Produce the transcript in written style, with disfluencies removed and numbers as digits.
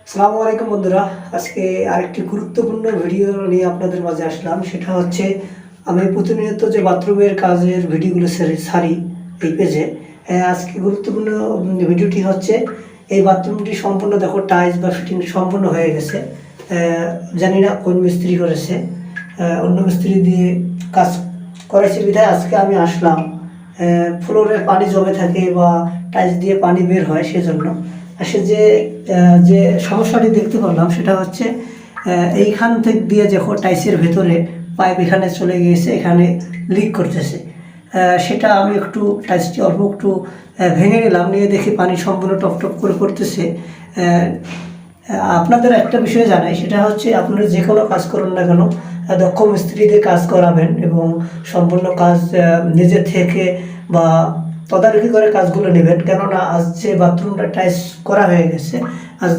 আসসালামু আলাইকুম বন্ধুরা, আজকে আরেকটি গুরুত্বপূর্ণ ভিডিও নিয়ে আপনাদের মাঝে আসলাম। সেটা হচ্ছে আমি প্রতিনিয়ত যে বাথরুমের কাজের ভিডিওগুলো ছাড়ি এই পেজে। আজকে গুরুত্বপূর্ণ ভিডিওটি হচ্ছে এই বাথরুমটি সম্পূর্ণ দেখো টাইলস বা ফিটিং সম্পূর্ণ হয়ে গেছে। জানি না কোন মিস্ত্রি করেছে, অন্য মিস্ত্রি দিয়ে কাজ করেছে বিধায় আজকে আমি আসলাম। ফ্লোরে পানি জমে থাকে বা টাইলস দিয়ে পানি বের হয়, সেজন্য আসে যে সমস্যাটি দেখতে পারলাম সেটা হচ্ছে এইখান থেকে দিয়ে যখন টাইসের ভেতরে পাইপ এখানে চলে গিয়েছে, এখানে লিক করতেছে। সেটা আমি একটু টাইসটি অল্প একটু ভেঙে নিলাম, নিয়ে দেখি পানি সম্পূর্ণ টপ করে পড়তেছে। আপনাদের একটা বিষয় জানাই, সেটা হচ্ছে আপনারা যে কোনো কাজ করুন না কেন দক্ষ মিস্ত্রি দিয়ে কাজ করাবেন এবং সম্পূর্ণ কাজ নিজে থেকে বা তদারকি করে কাজগুলো নেবেন। কেননা আজ যে বাথরুমটা টাইলস করা হয়ে গেছে, আজ